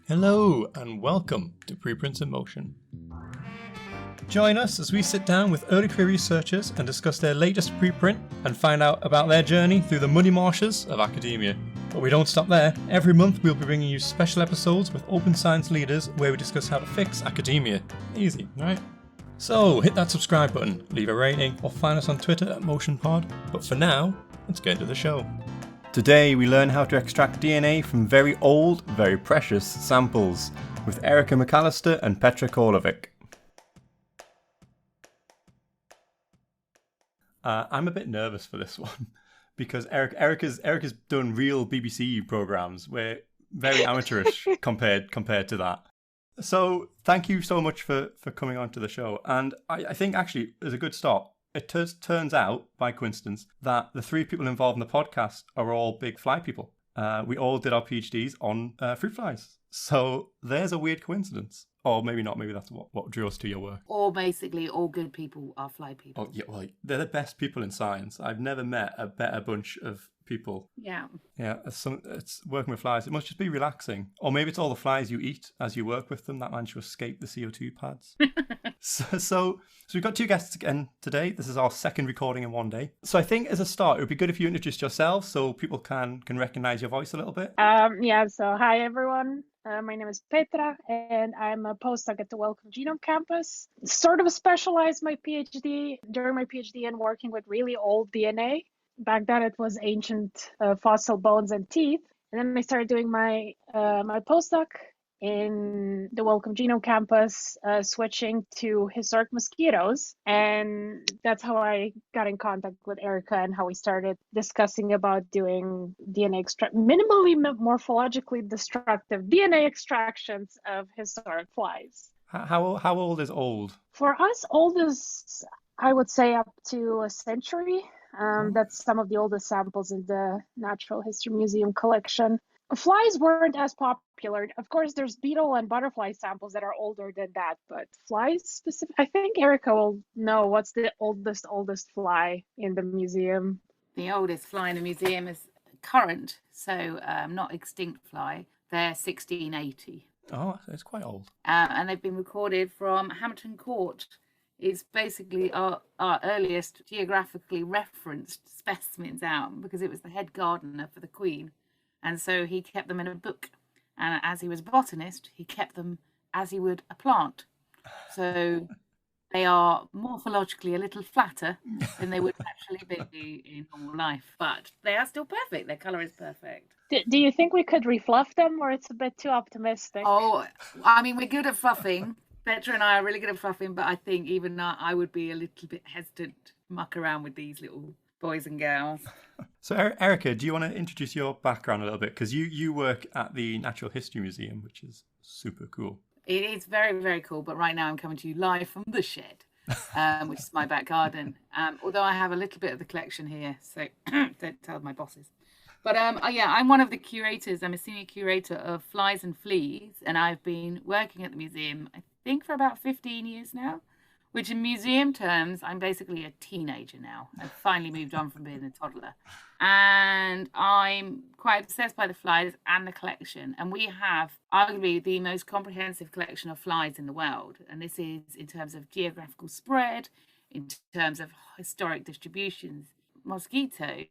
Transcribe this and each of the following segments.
Hello and welcome to Preprints in Motion. Join us as we sit down with early career researchers and discuss their latest preprint and find out about their journey through the muddy marshes of academia. But we don't stop there. Every month we'll be bringing you special episodes with open science leaders where we discuss how to fix academia. Easy, right? So hit that subscribe button, leave a rating, or find us on Twitter at MotionPod. But for now, let's get into the show. Today we learn how to extract DNA from very old, very precious samples with Erica McAllister and Petra Korlovic. I'm a bit nervous for this one because Erica's done real BBC programmes. We're very amateurish compared to that. So thank you so much for coming on to the show. And I think actually as a good start, it turns out by coincidence that the three people involved in the podcast are all big fly people. We all did our PhDs on fruit flies. So there's a weird coincidence. Or maybe not, maybe that's what drew us to your work. Or basically all good people are fly people. Oh, yeah, well, they're the best people in science. I've never met a better bunch of people. Yeah. Yeah, it's working with flies. It must just be relaxing. Or maybe it's all the flies you eat as you work with them that manage to escape the CO2 pads. So we've got two guests again today. This is our second recording in one day. So I think as a start, it would be good if you introduced yourself so people can recognize your voice a little bit. So hi everyone. My name is Petra and I'm a postdoc at the Wellcome Genome Campus. Sort of specialized during my PhD in working with really old DNA. Back then it was ancient fossil bones and teeth. And then I started doing my postdoc in the Wellcome Genome Campus, switching to historic mosquitoes. And that's how I got in contact with Erica and how we started discussing about doing minimally morphologically destructive DNA extractions of historic flies. How old is old? For us, old is, I would say, up to a century. That's some of the oldest samples in the Natural History Museum collection. Flies weren't as popular. Of course, there's beetle and butterfly samples that are older than that, but flies specific. I think Erica will know what's the oldest fly in the museum. The oldest fly in the museum is current, so not extinct fly. They're 1680. Oh, it's quite old. And they've been recorded from Hampton Court. It's basically our earliest geographically referenced specimens out because it was the head gardener for the Queen. And so he kept them in a book. And as he was a botanist, he kept them as he would a plant. So they are morphologically a little flatter than they would actually be in normal life. But they are still perfect. Their colour is perfect. Do you think we could refluff them, or it's a bit too optimistic? Oh, I mean, we're good at fluffing. Petra and I are really good at fluffing, but I think even I would be a little bit hesitant to muck around with these little boys and girls. So Erica, do you want to introduce your background a little bit? Because you work at the Natural History Museum, which is super cool. It is very, very cool. But right now I'm coming to you live from the shed, which is my back garden. Although I have a little bit of the collection here, so don't tell my bosses. But I'm one of the curators. I'm a senior curator of flies and fleas, and I've been working at the museum, I think, for about 15 years now. Which in museum terms, I'm basically a teenager now. I've finally moved on from being a toddler. And I'm quite obsessed by the flies and the collection. And we have arguably the most comprehensive collection of flies in the world. And this is in terms of geographical spread, in terms of historic distributions. Mosquitoes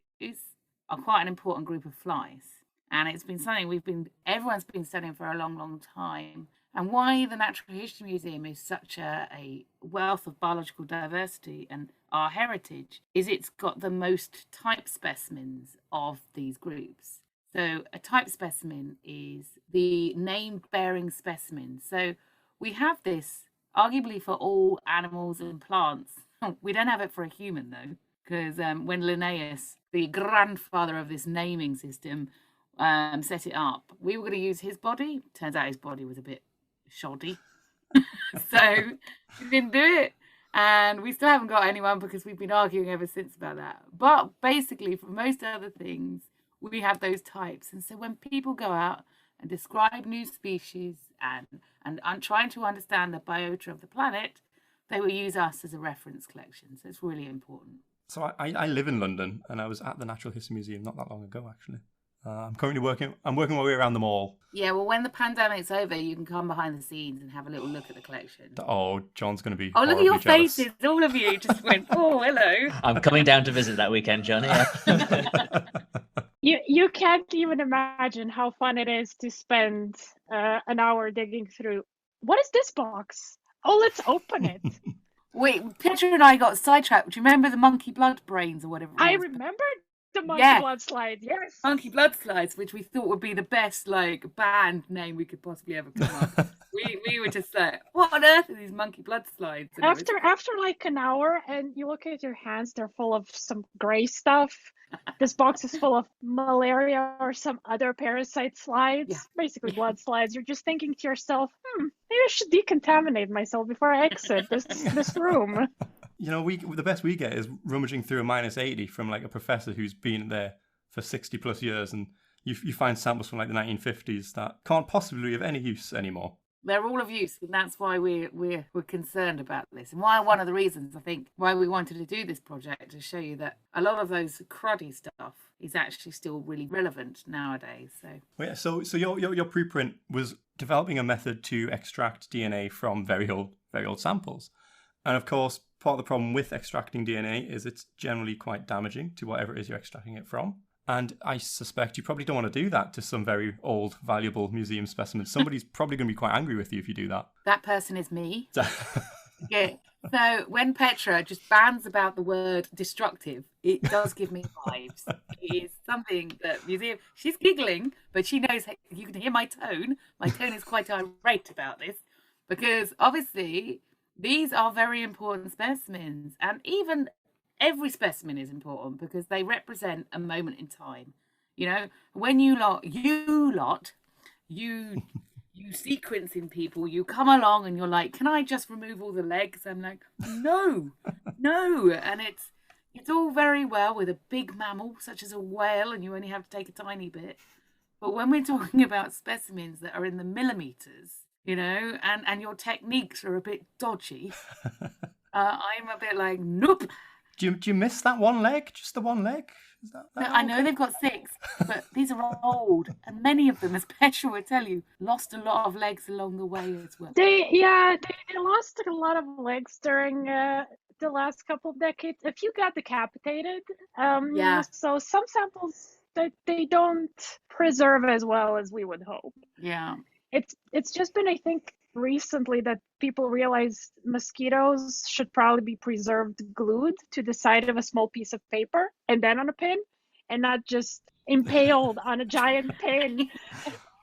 are quite an important group of flies. And it's been something everyone's been studying for a long, long time. And why the Natural History Museum is such a wealth of biological diversity and our heritage is it's got the most type specimens of these groups. So a type specimen is the name-bearing specimen. So we have this arguably for all animals and plants. We don't have it for a human, though, because when Linnaeus, the grandfather of this naming system, set it up, we were going to use his body. Turns out his body was a bit shoddy. So we didn't do it. And we still haven't got anyone because we've been arguing ever since about that. But basically, for most other things, we have those types. And so when people go out and describe new species and trying to understand the biota of the planet, they will use us as a reference collection. So it's really important. So I live in London, and I was at the Natural History Museum not that long ago, actually. I'm currently working my way around them all. Yeah, well, when the pandemic's over, you can come behind the scenes and have a little look at the collection. Oh, John's going to be Oh, look at horribly your jealous. faces. All of you just went, oh, hello. I'm coming down to visit that weekend, Johnny. You can't even imagine how fun it is to spend an hour digging through. What is this box? Oh, let's open it. Wait, Petra and I got sidetracked. Do you remember the monkey blood brains or whatever it was? I remember the monkey blood slide. Yes, monkey blood slides, which we thought would be the best band name we could possibly ever come up. we were just like, what on earth are these monkey blood slides? And after like an hour, and you look at your hands, they're full of some gray stuff. This box is full of malaria or some other parasite slides, basically blood slides. You're just thinking to yourself, maybe I should decontaminate myself before I exit this room. You know, the best we get is rummaging through a -80 from like a professor who's been there for 60 plus years, and you find samples from like the 1950s that can't possibly be of any use anymore. They're all of use, and that's why we're concerned about this, and why one of the reasons I think why we wanted to do this project, to show you that a lot of those cruddy stuff is actually still really relevant nowadays. So your preprint was developing a method to extract DNA from very old samples, and of course part of the problem with extracting DNA is it's generally quite damaging to whatever it is you're extracting it from. And I suspect you probably don't want to do that to some very old, valuable museum specimen. Somebody's probably going to be quite angry with you if you do that. That person is me. Okay. So when Petra just bands about the word destructive, it does give me vibes. It is something that museum... She's giggling, but she knows... You can hear my tone. My tone is quite irate about this. Because obviously, these are very important specimens. And even... every specimen is important because they represent a moment in time. You know, when you sequencing people, you come along and you're like, can I just remove all the legs? I'm like, no. And it's all very well with a big mammal such as a whale, and you only have to take a tiny bit. But when we're talking about specimens that are in the millimeters, you know, and your techniques are a bit dodgy, I'm a bit like, nope. Do you miss that one leg? Just the one leg? Is that No, I know they've got 6, but these are old, and many of them, as Petra will tell you, lost a lot of legs along the way as well. They lost a lot of legs during the last couple of decades. A few got decapitated. So some samples they don't preserve as well as we would hope. Yeah. It's just been, I think, recently that people realized mosquitoes should probably be preserved glued to the side of a small piece of paper and then on a pin, and not just impaled on a giant pin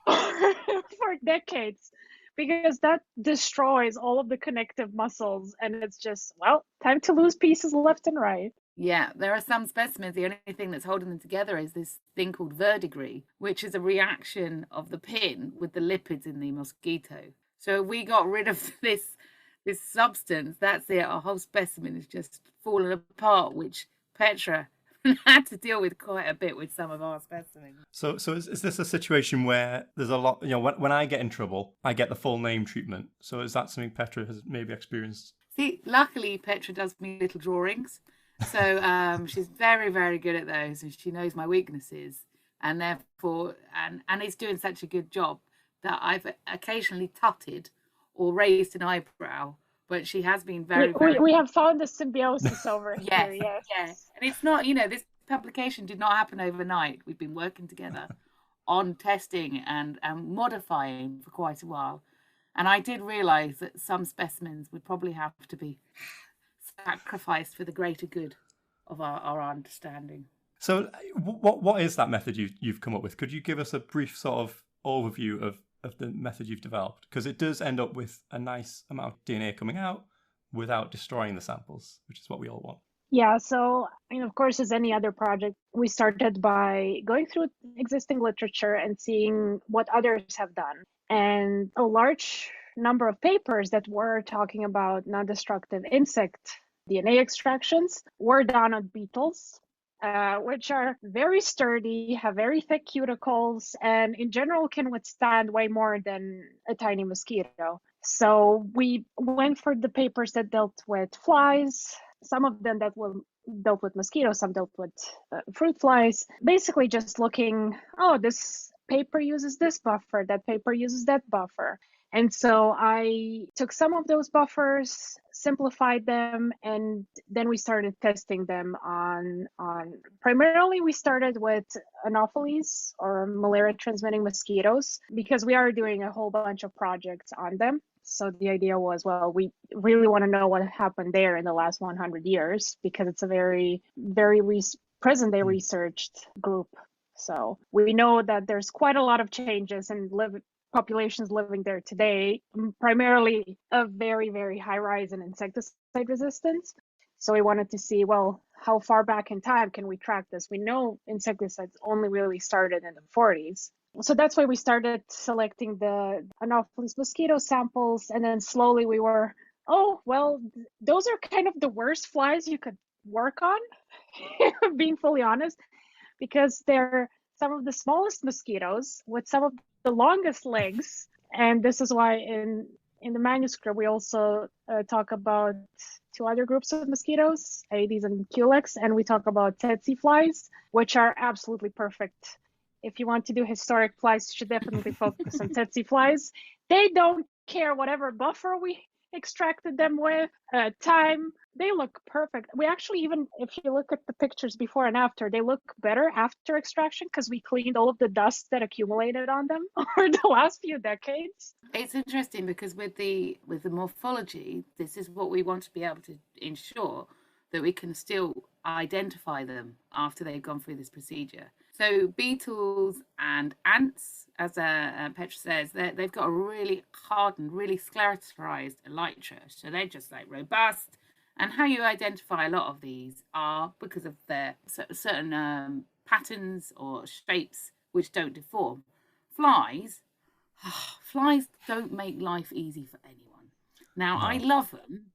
for decades, because that destroys all of the connective muscles, and it's just, well, time to lose pieces left and right. Yeah, there are some specimens, the only thing that's holding them together is this thing called verdigris, which is a reaction of the pin with the lipids in the mosquito. So we got rid of this substance, that's it, our whole specimen is just falling apart, which Petra had to deal with quite a bit with some of our specimens. So is this a situation where there's a lot, you know, when I get in trouble, I get the full name treatment. So is that something Petra has maybe experienced? See, luckily Petra does me little drawings. So she's very, very good at those, and she knows my weaknesses, and therefore, and is doing such a good job that I've occasionally tutted or raised an eyebrow, but she has been very... We have found a symbiosis over here, yes. Yes. And it's not, you know, this publication did not happen overnight. We've been working together on testing and modifying for quite a while. And I did realise that some specimens would probably have to be sacrificed for the greater good of our understanding. So what is that method you've come up with? Could you give us a brief sort of overview of the method you've developed? Because it does end up with a nice amount of DNA coming out without destroying the samples, which is what we all want. Yeah, so I mean, of course, as any other project, we started by going through existing literature and seeing what others have done. And a large number of papers that were talking about non-destructive insect DNA extractions were done on beetles, which are very sturdy, have very thick cuticles, and in general can withstand way more than a tiny mosquito. So we went for the papers that dealt with flies, some of them that dealt with mosquitoes, some dealt with fruit flies. Basically, just looking, oh, this paper uses this buffer, that paper uses that buffer. And so I took some of those buffers, simplified them, and then we started testing them on primarily we started with Anopheles or malaria transmitting mosquitoes because we are doing a whole bunch of projects on them. So the idea was, well, we really want to know what happened there in the last 100 years because it's a very, very present day researched group. So we know that there's quite a lot of changes and populations living there today, primarily a very, very high rise in insecticide resistance. So we wanted to see, well, how far back in time can we track this? We know insecticides only really started in the 40s. So that's why we started selecting the Anopheles mosquito samples. And then slowly we were, oh, well, those are kind of the worst flies you could work on, being fully honest, because they're some of the smallest mosquitoes with some of the longest legs. And this is why in the manuscript, we also talk about two other groups of mosquitoes, Aedes and Culex, and we talk about tsetse flies, which are absolutely perfect. If you want to do historic flies, you should definitely focus on tsetse flies. They don't care whatever buffer we extracted them with, time. They look perfect. We actually, even if you look at the pictures before and after, they look better after extraction because we cleaned all of the dust that accumulated on them over the last few decades. It's interesting because with the morphology, this is what we want to be able to ensure that we can still identify them after they've gone through this procedure. So beetles and ants, as Petra says, they've got a really hardened, really sclerotized elytra. So they're just like robust. And how you identify a lot of these are because of their certain patterns or shapes which don't deform. Flies don't make life easy for anyone. Now, I love them,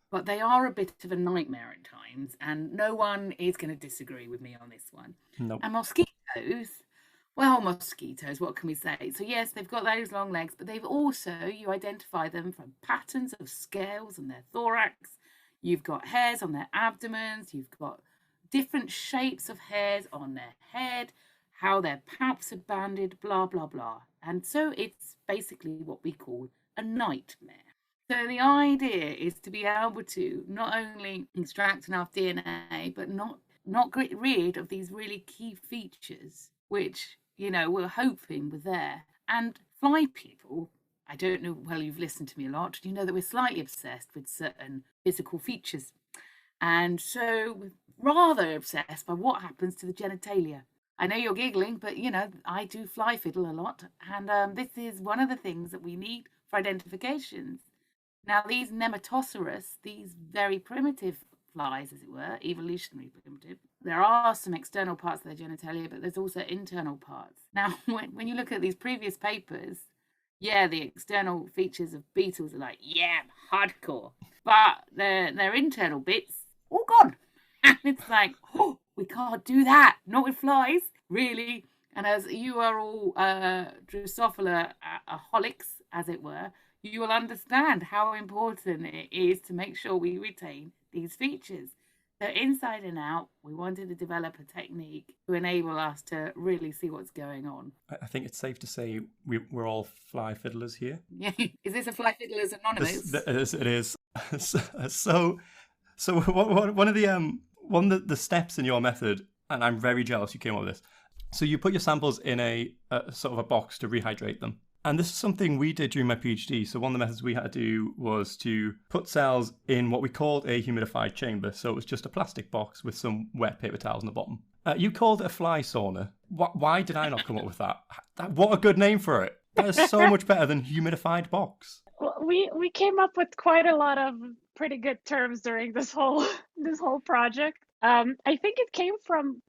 but they are a bit of a nightmare at times, and no one is going to disagree with me on this one. Nope. And mosquitoes, what can we say? So yes, they've got those long legs, but they've also, you identify them from patterns of scales on their thorax. You've got hairs on their abdomens. You've got different shapes of hairs on their head, how their palps are banded, blah, blah, blah. And so it's basically what we call a nightmare. So the idea is to be able to not only extract enough DNA, but not get rid of these really key features, which, we're hoping were there. And fly people, I don't know, well, you've listened to me a lot. You know that we're slightly obsessed with certain physical features. And so we're rather obsessed by what happens to the genitalia. I know you're giggling, but, I do fly fiddle a lot. And this is one of the things that we need for identifications. Now, these Nematosaurus, these very primitive flies, as it were, evolutionary primitive, there are some external parts of their genitalia, but there's also internal parts. Now, when you look at these previous papers, yeah, the external features of beetles are like, yeah, hardcore. But their internal bits, all gone. And it's like, oh, we can't do that. Not with flies, really. And as you are all Drosophila aholics, as it were, you will understand how important it is to make sure we retain these features. So inside and out, we wanted to develop a technique to enable us to really see what's going on. I think it's safe to say we're all fly fiddlers here. Yeah, is this a Fly Fiddlers Anonymous? It is. So one of the steps in your method, and I'm very jealous you came up with this. So you put your samples in a sort of a box to rehydrate them. And this is something we did during my PhD. So one of the methods we had to do was to put cells in what we called a humidified chamber. So it was just a plastic box with some wet paper towels on the bottom. You called it a fly sauna. Why did I not come up with that? What a good name for it. That is so much better than humidified box. Well, we came up with quite a lot of pretty good terms during this whole project. I think it came from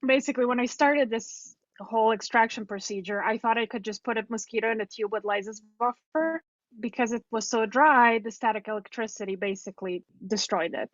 basically when I started this whole extraction procedure, I thought I could just put a mosquito in a tube with lysis buffer. Because it was so dry, the static electricity basically destroyed it.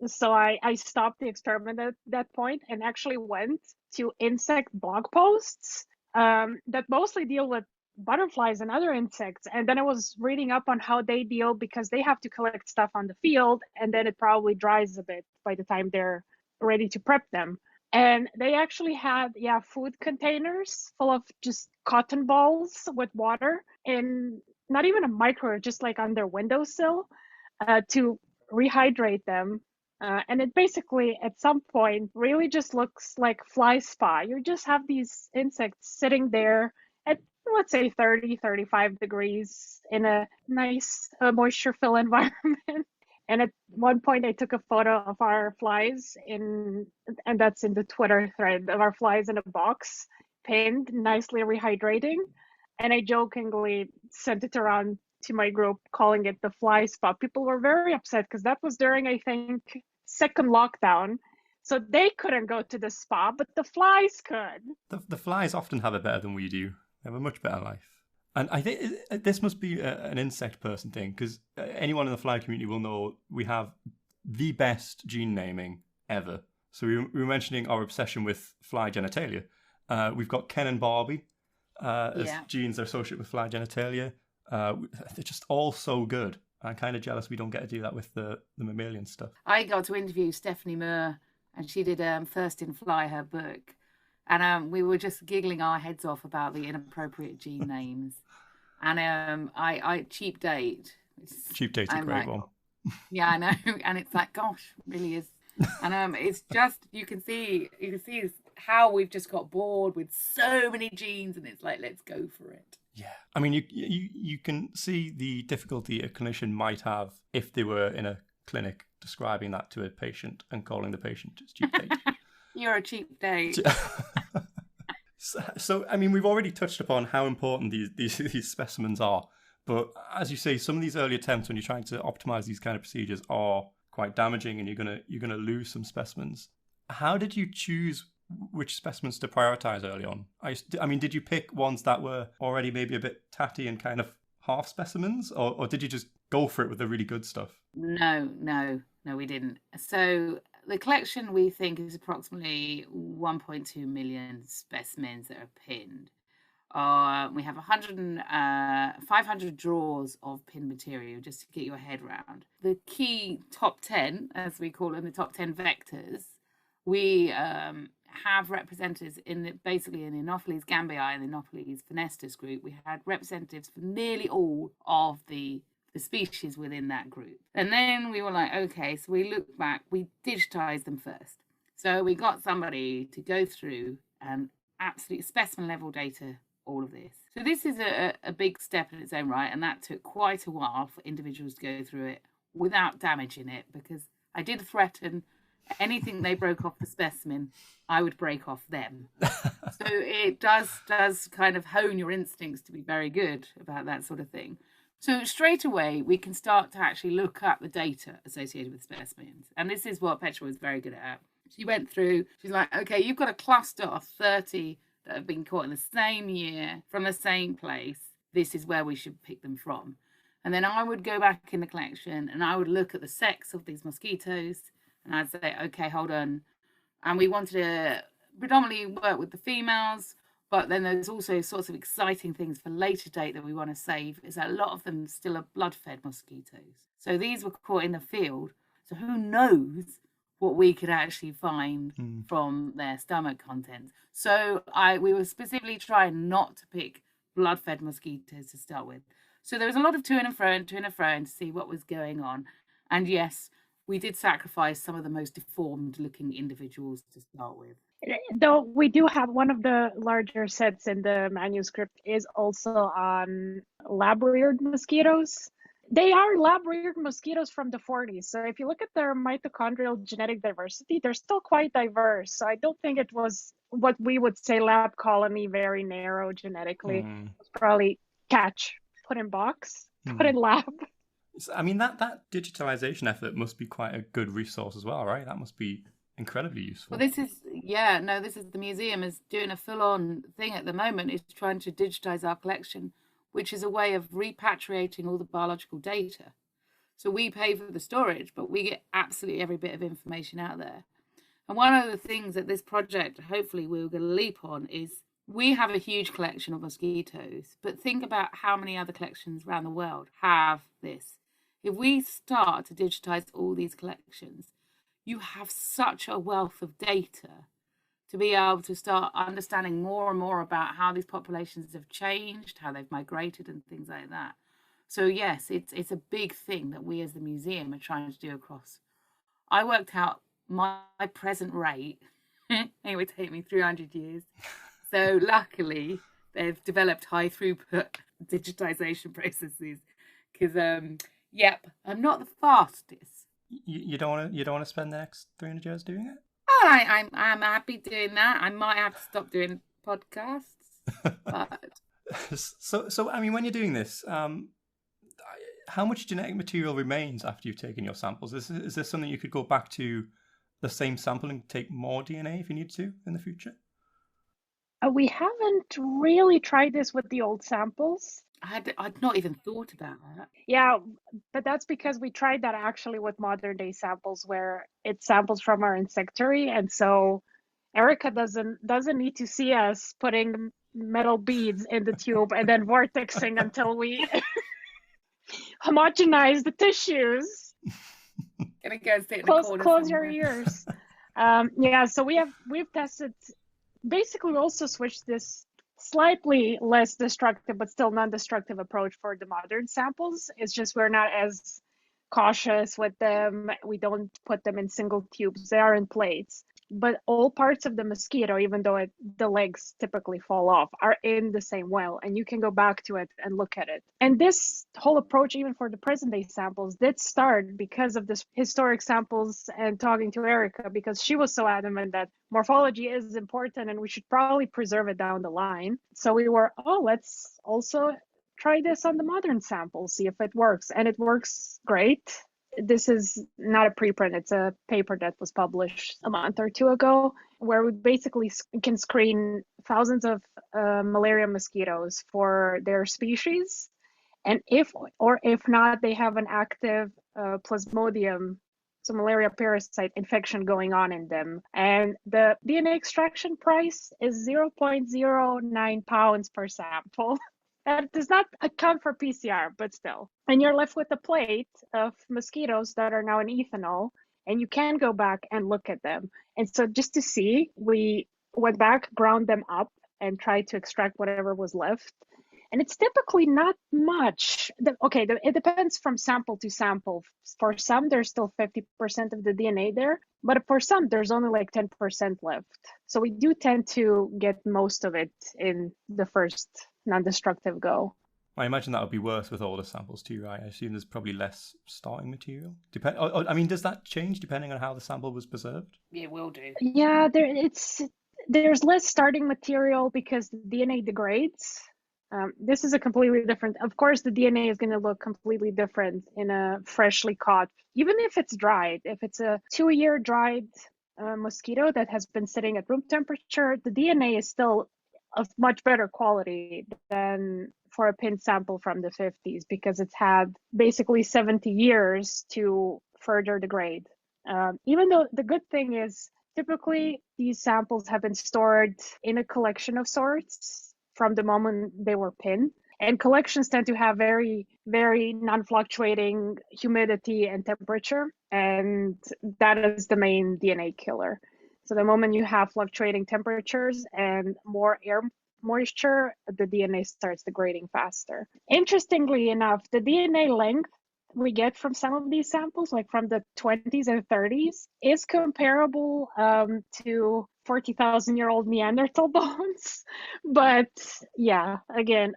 So I stopped the experiment at that point and actually went to insect blog posts that mostly deal with butterflies and other insects. And then I was reading up on how they deal because they have to collect stuff on the field and then it probably dries a bit by the time they're ready to prep them. And they actually had, food containers full of just cotton balls with water, and not even a microwave, just like on their windowsill, to rehydrate them. And it basically, at some point, really just looks like fly spa. You just have these insects sitting there at, let's say, 30, 35 degrees in a nice moisture-filled environment. And at one point, I took a photo of our flies and that's in the Twitter thread, of our flies in a box, pinned, nicely rehydrating. And I jokingly sent it around to my group, calling it the fly spot. People were very upset because that was during, I think, second lockdown. So they couldn't go to the spa, but the flies could. The flies often have it better than we do. They have a much better life. And I think this must be an insect person thing, because anyone in the fly community will know we have the best gene naming ever. So we were mentioning our obsession with fly genitalia. We've got Ken and Barbie as genes that are associated with fly genitalia. They're just all so good. I'm kind of jealous we don't get to do that with the mammalian stuff. I got to interview Stephanie Moore, and she did First in Fly, her book. And we were just giggling our heads off about the inappropriate gene names. And I cheap date. Cheap date's a great one. Yeah, I know. And it's like, gosh, it really is. And it's just, you can see how we've just got bored with so many genes, and it's like, let's go for it. Yeah, I mean, you can see the difficulty a clinician might have if they were in a clinic describing that to a patient and calling the patient just cheap date. You're a cheap date. So, I mean, we've already touched upon how important these specimens are. But as you say, some of these early attempts when you're trying to optimize these kind of procedures are quite damaging, and you're gonna lose some specimens. How did you choose which specimens to prioritize early on? I mean, did you pick ones that were already maybe a bit tatty and kind of half specimens, or did you just go for it with the really good stuff? No, we didn't. So the collection, we think, is approximately 1.2 million specimens that are pinned. We have 500 drawers of pinned material, just to get your head around. The key top 10, as we call them, the top 10 vectors, we have representatives basically in the Anopheles gambiae and the Anopheles funestus group. We had representatives for nearly all of the species within that group. And then we were like, okay, so we looked back, we digitized them first. So we got somebody to go through and absolute specimen level data, all of this. So this is a big step in its own right, and that took quite a while for individuals to go through it without damaging it, because I did threaten anything they broke off the specimen, I would break off them. So it does kind of hone your instincts to be very good about that sort of thing. So straight away, we can start to actually look at the data associated with specimens. And this is what Petra was very good at. She went through, she's like, okay, you've got a cluster of 30 that have been caught in the same year from the same place. This is where we should pick them from. And then I would go back in the collection and I would look at the sex of these mosquitoes. And I'd say, okay, hold on. And we wanted to predominantly work with the females. But then there's also sorts of exciting things for later date that we want to save, is that a lot of them still are blood-fed mosquitoes. So these were caught in the field. So who knows what we could actually find from their stomach contents. So we were specifically trying not to pick blood-fed mosquitoes to start with. So there was a lot of to and fro to see what was going on. And yes, we did sacrifice some of the most deformed-looking individuals to start with. Though we do have one of the larger sets in the manuscript is also on lab-reared mosquitoes. They are lab-reared mosquitoes from the 40s. So if you look at their mitochondrial genetic diversity, they're still quite diverse. So I don't think it was what we would say lab colony, very narrow genetically. It was probably catch, put in box, put in lab. I mean, that digitalization effort must be quite a good resource as well, right? That must be incredibly useful. Well, this is the museum is doing a full-on thing at the moment, is trying to digitize our collection, which is a way of repatriating all the biological data. So we pay for the storage, but we get absolutely every bit of information out there. And one of the things that this project, hopefully we're going to leap on, is we have a huge collection of mosquitoes, but think about how many other collections around the world have this. If we start to digitize all these collections, you have such a wealth of data to be able to start understanding more and more about how these populations have changed, how they've migrated, and things like that. So yes, it's a big thing that we as the museum are trying to do across. I worked out my present rate. It would take me 300 years. So luckily, they've developed high throughput digitization processes. Because yep, I'm not the fastest. You don't want to spend the next 300 years doing it? Oh, I'm happy doing that. I might have to stop doing podcasts, but So I mean, when you're doing this, how much genetic material remains after you've taken your samples? Is this something you could go back to the same sample and take more DNA if you need to in the future? We haven't really tried this with the old samples. I'd not even thought about that. Yeah, but that's because we tried that actually with modern day samples where it's samples from our insectary, and so Erica doesn't need to see us putting metal beads in the tube and then vortexing until we homogenize the tissues. Gonna go sit in the corner Close your somewhere. ears. Yeah, so we've tested. Basically, we also switched this slightly less destructive but still non-destructive approach for the modern samples. It's just we're not as cautious with them. We don't put them in single tubes. They are in plates. But all parts of the mosquito, even though the legs typically fall off, are in the same well, and you can go back to it and look at it. And this whole approach, even for the present day samples, did start because of this historic samples and talking to Erica, because she was so adamant that morphology is important and we should probably preserve it down the line. So we were, let's also try this on the modern samples, see if it works. And it works great. This is not a preprint, it's a paper that was published a month or two ago, where we basically can screen thousands of malaria mosquitoes for their species. And if not, they have an active plasmodium, so malaria parasite infection going on in them. And the DNA extraction price is 0.09 pounds per sample. That does not account for PCR, but still. And you're left with a plate of mosquitoes that are now in ethanol, and you can go back and look at them. And so just to see, we went back, ground them up, and tried to extract whatever was left. And it's typically not much. It depends from sample to sample. For some, there's still 50% of the DNA there, but for some, there's only like 10% left. So we do tend to get most of it in the first non-destructive go. I imagine that would be worse with older samples too, right? I assume there's probably less starting material. I mean, does that change depending on how the sample was preserved? Yeah, it will do. Yeah, there's less starting material because the DNA degrades. This is a completely different, of course, the DNA is going to look completely different in a freshly caught, even if it's dried. If it's a 2-year dried mosquito that has been sitting at room temperature, the DNA is still of much better quality than for a pin sample from the 50s, because it's had basically 70 years to further degrade. Even though the good thing is, typically these samples have been stored in a collection of sorts from the moment they were pinned. And collections tend to have very, very non-fluctuating humidity and temperature. And that is the main DNA killer. So the moment you have fluctuating temperatures and more air moisture, the DNA starts degrading faster. Interestingly enough, the DNA length we get from some of these samples, like from the 20s and 30s, is comparable to 40,000-year-old Neanderthal bones. But yeah, again,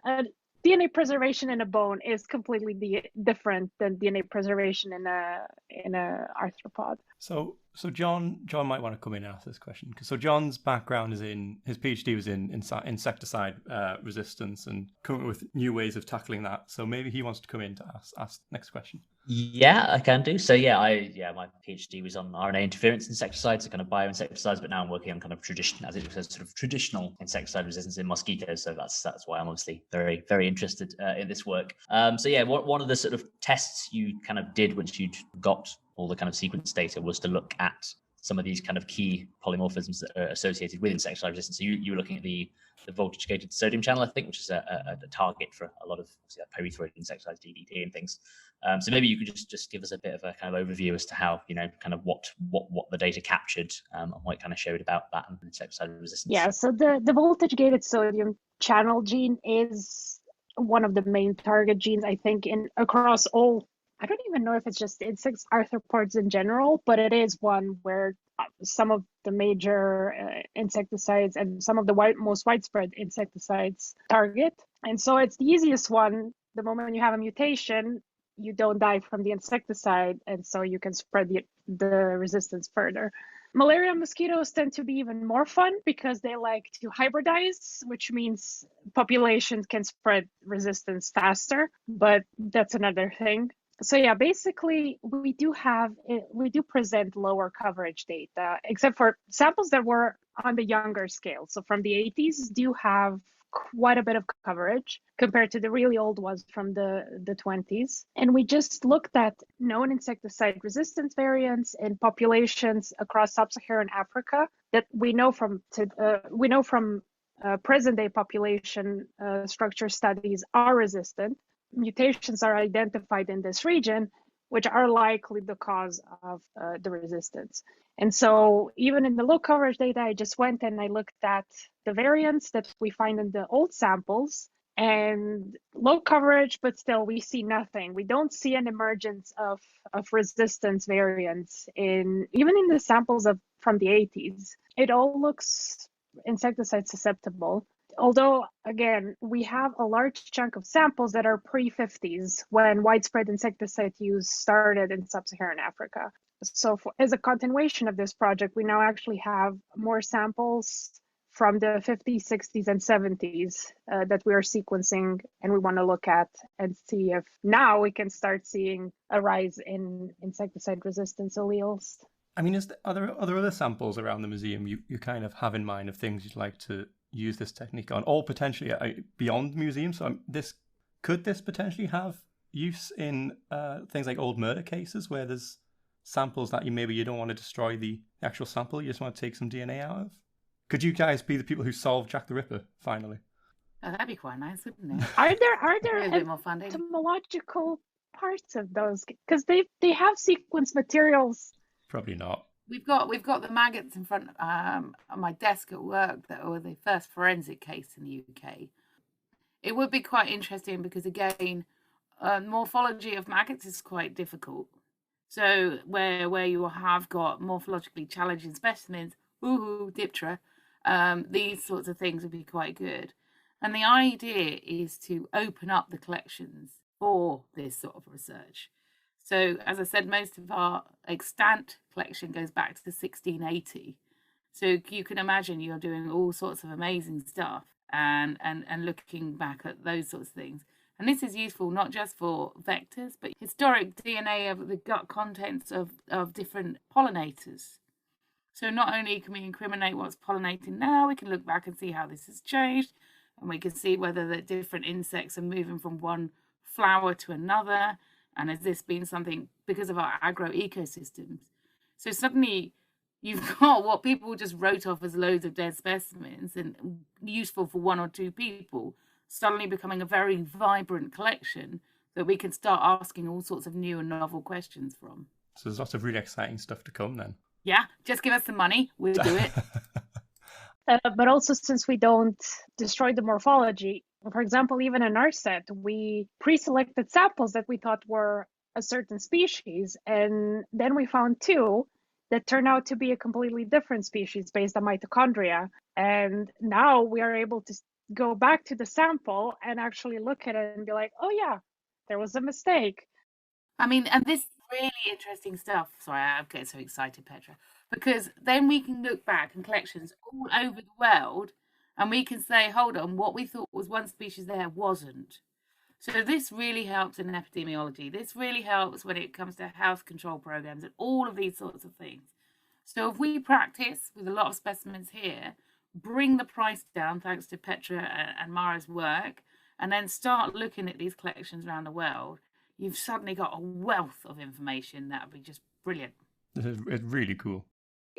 DNA preservation in a bone is completely different than DNA preservation in a arthropod. So John might want to come in and ask this question, because John's background is his PhD was in insecticide resistance and coming up with new ways of tackling that. So maybe he wants to come in to ask next question. Yeah, I can do. So my PhD was on RNA interference insecticides, so kind of bioinsecticides, but now I'm working on kind of traditional insecticide resistance in mosquitoes. So that's why I'm obviously very, very interested in this work. One of the sort of tests you kind of did once you'd got all the kind of sequence data was to look at some of these kind of key polymorphisms that are associated with insecticide resistance. So you were looking at the voltage-gated sodium channel, I think, which is a target for a lot of pyrethroid insecticides, DDT and things. So maybe you could just give us a bit of a kind of overview as to how, kind of what the data captured and what it kind of showed about that and insecticide resistance. Yeah, so the voltage-gated sodium channel gene is one of the main target genes, I think, across all. I don't even know if it's just insects, arthropods in general, but it is one where some of the major insecticides and some of the most widespread insecticides target. And so it's the easiest one. The moment you have a mutation, you don't die from the insecticide, and so you can spread the resistance further. Malaria mosquitoes tend to be even more fun because they like to hybridize, which means populations can spread resistance faster, but that's another thing. So yeah, basically we do present lower coverage data, except for samples that were on the younger scale. So from the 80s do have quite a bit of coverage compared to the really old ones from the 20s. And we just looked at known insecticide resistance variants in populations across sub-Saharan Africa that we know from present day population structure studies are resistant. Mutations are identified in this region, which are likely the cause of the resistance. And so even in the low coverage data, I just went and I looked at the variants that we find in the old samples, and low coverage, but still we see nothing. We don't see an emergence of resistance variants even in the samples from the 80s. It all looks insecticide susceptible. Although, again, we have a large chunk of samples that are pre-50s when widespread insecticide use started in sub-Saharan Africa. So as a continuation of this project, we now actually have more samples from the 50s, 60s, and 70s that we are sequencing, and we want to look at and see if now we can start seeing a rise in insecticide resistance alleles. I mean, are there other samples around the museum you kind of have in mind of things you'd like to use this technique on, or potentially beyond the museum? So could this potentially have use in things like old murder cases where there's samples that you don't want to destroy the actual sample, you just want to take some DNA out of? Could you guys be the people who solve Jack the Ripper finally? Oh, that'd be quite nice, wouldn't it? Are there a bit more fun, entomological parts of those? Because they have sequence materials. Probably not. We've got the maggots in front on my desk at work that were the first forensic case in the UK. It would be quite interesting because, again, morphology of maggots is quite difficult. So where you have got morphologically challenging specimens, Diptera, these sorts of things would be quite good. And the idea is to open up the collections for this sort of research. So, as I said, most of our extant collection goes back to 1680. So you can imagine you're doing all sorts of amazing stuff and looking back at those sorts of things. And this is useful not just for vectors, but historic DNA of the gut contents of different pollinators. So not only can we incriminate what's pollinating now, we can look back and see how this has changed, and we can see whether the different insects are moving from one flower to another. And has this been something because of our agro-ecosystems? So suddenly you've got what people just wrote off as loads of dead specimens and useful for one or two people, suddenly becoming a very vibrant collection that we can start asking all sorts of new and novel questions from. So there's lots of really exciting stuff to come then. Yeah, just give us the money, we'll do it. But also, since we don't destroy the morphology, for example, even in our set, we pre-selected samples that we thought were a certain species, and then we found two that turned out to be a completely different species based on mitochondria. And now we are able to go back to the sample and actually look at it and be like, oh yeah, there was a mistake. I mean, and this really interesting stuff. Sorry, I'm getting so excited, Petra, because then we can look back in collections all over the world and we can say, hold on, what we thought was one species there wasn't. So this really helps in epidemiology. This really helps when it comes to health control programs and all of these sorts of things. So if we practice with a lot of specimens here, bring the price down thanks to Petra and Mara's work, and then start looking at these collections around the world, you've suddenly got a wealth of information that would be just brilliant. It's really cool.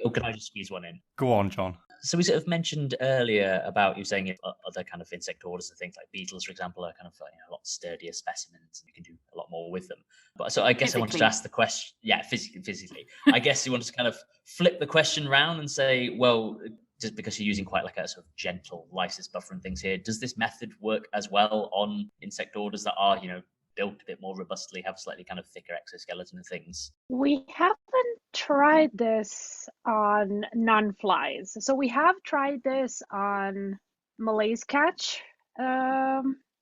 Or can I just squeeze one in? Go on, John. So we sort of mentioned earlier about you saying if other kind of insect orders and things like beetles, for example, are kind of a lot sturdier specimens and you can do a lot more with them. But so I guess I wanted to ask the question, physically. I guess you want to kind of flip the question round and say, well, just because you're using quite like a sort of gentle lysis buffer and things here, does this method work as well on insect orders that are, built a bit more robustly, have slightly kind of thicker exoskeleton and things? We haven't tried this on non-flies. So we have tried this on Malaise catch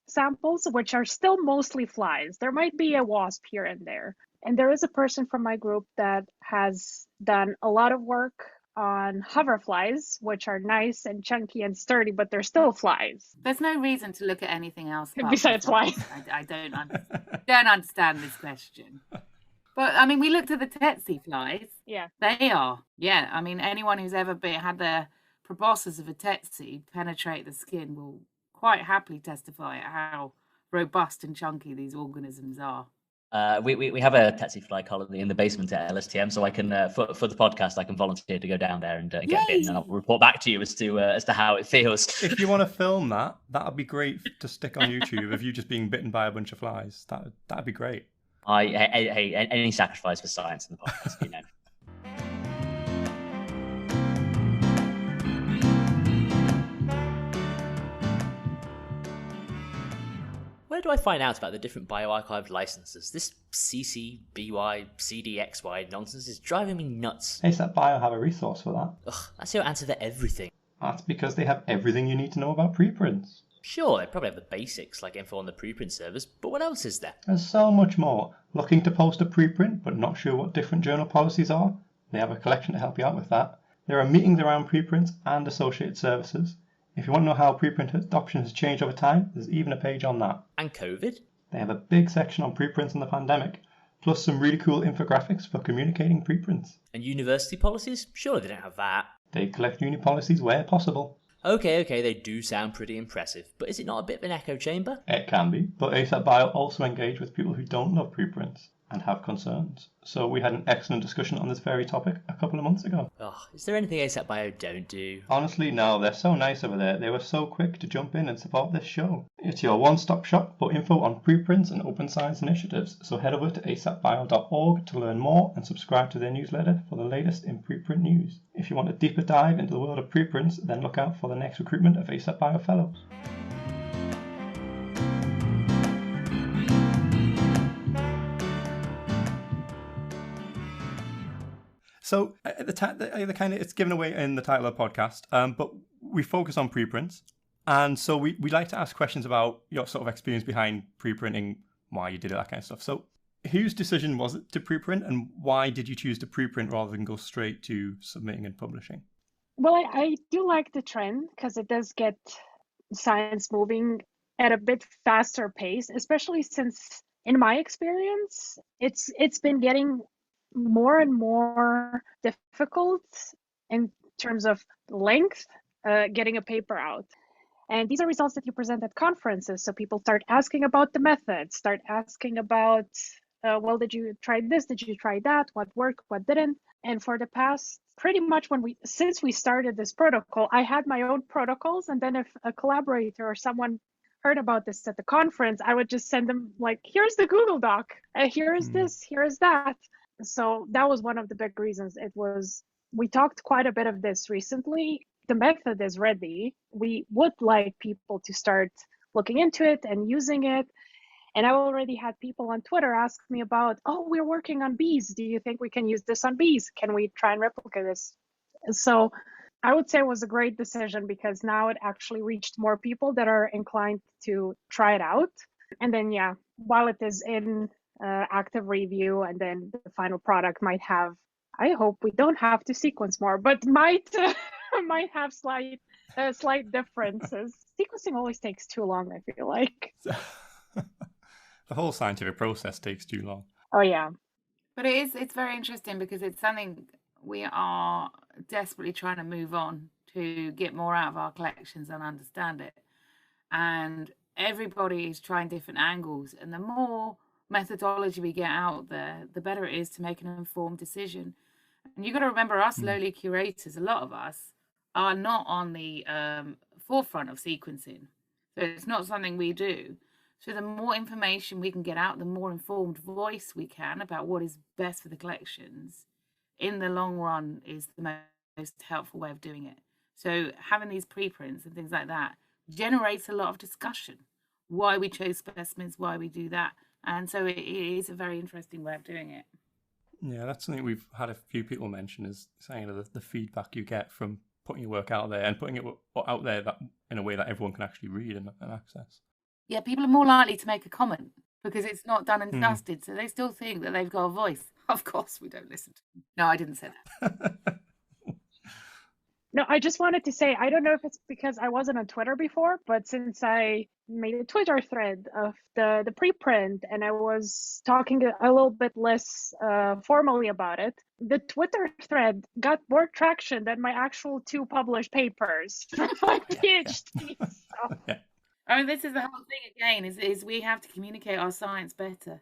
samples, which are still mostly flies. There might be a wasp here and there. And there is a person from my group that has done a lot of work on hoverflies, which are nice and chunky and sturdy, but they're still flies. There's no reason to look at anything else. Besides why? I don't understand this question. But I mean, we looked at the tsetse flies. Yeah. They are. Yeah. I mean, anyone who's ever had the proboscis of a tsetse penetrate the skin will quite happily testify at how robust and chunky these organisms are. We have a tsetse fly colony in the basement at LSTM, so I can for the podcast I can volunteer to go down there and get bitten, and I'll report back to you as to how it feels. If you want to film that would be great to stick on YouTube of you just being bitten by a bunch of flies. That'd be great. Hey, any sacrifice for science in the podcast, Where do I find out about the different bioarchive licenses? This CC, BY, CDXY nonsense is driving me nuts. ASAP Bio have a resource for that. Ugh, that's your answer for everything. That's because they have everything you need to know about preprints. Sure, they probably have the basics, like info on the preprint servers, but what else is there? There's so much more. Looking to post a preprint but not sure what different journal policies are? They have a collection to help you out with that. There are meetings around preprints and associated services. If you want to know how preprint adoption has changed over time, there's even a page on that. And COVID? They have a big section on preprints and the pandemic, plus some really cool infographics for communicating preprints. And university policies? Surely they don't have that. They collect uni policies where possible. Okay, they do sound pretty impressive, but is it not a bit of an echo chamber? It can be, but ASAP Bio also engage with people who don't love preprints and have concerns. So we had an excellent discussion on this very topic a couple of months ago. Oh, is there anything ASAP Bio don't do? Honestly, no, they're so nice over there. They were so quick to jump in and support this show. It's your one-stop shop for info on preprints and open science initiatives, so head over to asapbio.org to learn more and subscribe to their newsletter for the latest in preprint news. If you want a deeper dive into the world of preprints, then look out for the next recruitment of ASAP Bio Fellows. So it's given away in the title of the podcast, but we focus on preprints, and so we like to ask questions about your sort of experience behind preprinting, why you did it, that kind of stuff. So whose decision was it to preprint, and why did you choose to preprint rather than go straight to submitting and publishing? Well, I do like the trend because it does get science moving at a bit faster pace, especially since, in my experience, it's been getting more and more difficult in terms of length, getting a paper out. And these are results that you present at conferences. So people start asking about the methods, start asking about, well, did you try this? Did you try that? What worked? What didn't? And for the past, pretty much since we started this protocol, I had my own protocols. And then if a collaborator or someone heard about this at the conference, I would just send them like, here's the Google Doc. Here's this, here's that. So that was one of the big reasons. We talked quite a bit of this recently. The method is ready. We would like people to start looking into it and using it. And I already had people on Twitter ask me about, oh, we're working on bees. Do you think we can use this on bees? Can we try and replicate this? So I would say it was a great decision because now it actually reached more people that are inclined to try it out. And then, while it is in active review, and then the final product might have, I hope we don't have to sequence more, but might have slight differences. Sequencing always takes too long, I feel like. The whole scientific process takes too long. Oh yeah. But it's very interesting because it's something we are desperately trying to move on to get more out of our collections and understand it. And everybody is trying different angles, and the more methodology we get out there, the better it is to make an informed decision. And you've got to remember, us lowly curators, a lot of us are not on the forefront of sequencing. So it's not something we do. So the more information we can get out, the more informed voice we can about what is best for the collections, in the long run is the most helpful way of doing it. So having these preprints and things like that generates a lot of discussion. Why we chose specimens, why we do that. And so it is a very interesting way of doing it. Yeah, that's something we've had a few people mention, is saying the feedback you get from putting your work out there and putting it out there that in a way that everyone can actually read and access. Yeah, people are more likely to make a comment because it's not done and dusted. So they still think that they've got a voice. Of course, we don't listen to them. No, I didn't say that. No, I just wanted to say, I don't know if it's because I wasn't on Twitter before, but since I made a Twitter thread of the preprint and I was talking a little bit less formally about it, the Twitter thread got more traction than my actual 2 published papers for my PhD. So. I mean, this is the whole thing again, is we have to communicate our science better.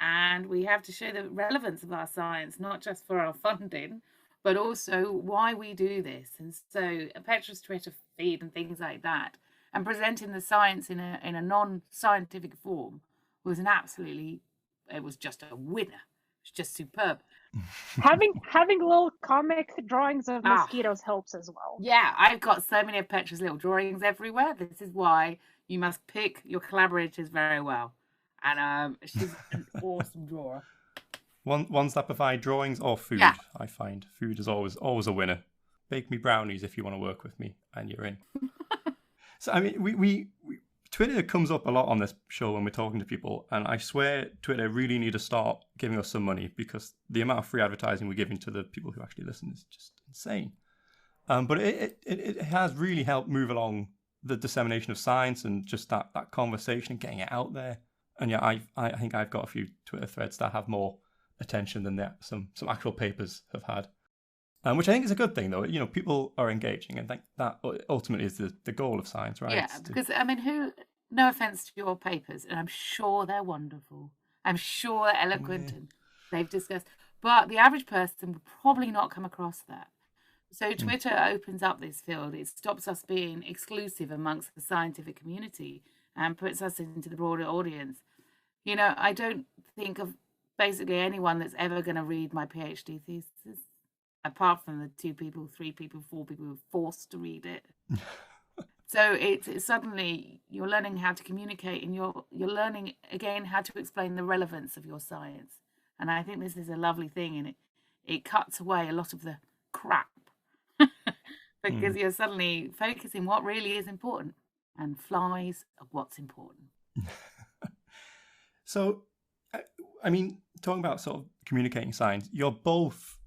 And we have to show the relevance of our science, not just for our funding, but also why we do this. And so Petra's Twitter feed and things like that, and presenting the science in a non-scientific form was it was just a winner. It's just superb. having little comic drawings of mosquitoes helps as well. Yeah, I've got so many of Petra's little drawings everywhere. This is why you must pick your collaborators very well. And she's an awesome drawer. Ones that provide drawings or food, yeah. I find food is always a winner. Bake me brownies if you want to work with me, and you're in. So I mean, we Twitter comes up a lot on this show when we're talking to people, and I swear Twitter really need to start giving us some money, because the amount of free advertising we're giving to the people who actually listen is just insane. But it has really helped move along the dissemination of science and just that conversation and getting it out there. And yeah, I think I've got a few Twitter threads that have more attention than some actual papers have had, which I think is a good thing, though. You know, people are engaging, and I think that ultimately is the goal of science, right? Yeah, because I mean, no offense to your papers, and I'm sure they're wonderful. I'm sure they're eloquent and they've discussed, but the average person would probably not come across that. So Twitter opens up this field. It stops us being exclusive amongst the scientific community and puts us into the broader audience. You know, I don't think of basically anyone that's ever going to read my PhD thesis, apart from the 2 people, 3 people, 4 people who were forced to read it. So it's suddenly you're learning how to communicate, and you're learning again how to explain the relevance of your science. And I think this is a lovely thing, and it cuts away a lot of the crap because you're suddenly focusing what really is important, and flies are what's important. So, I mean, talking about sort of communicating science, you're both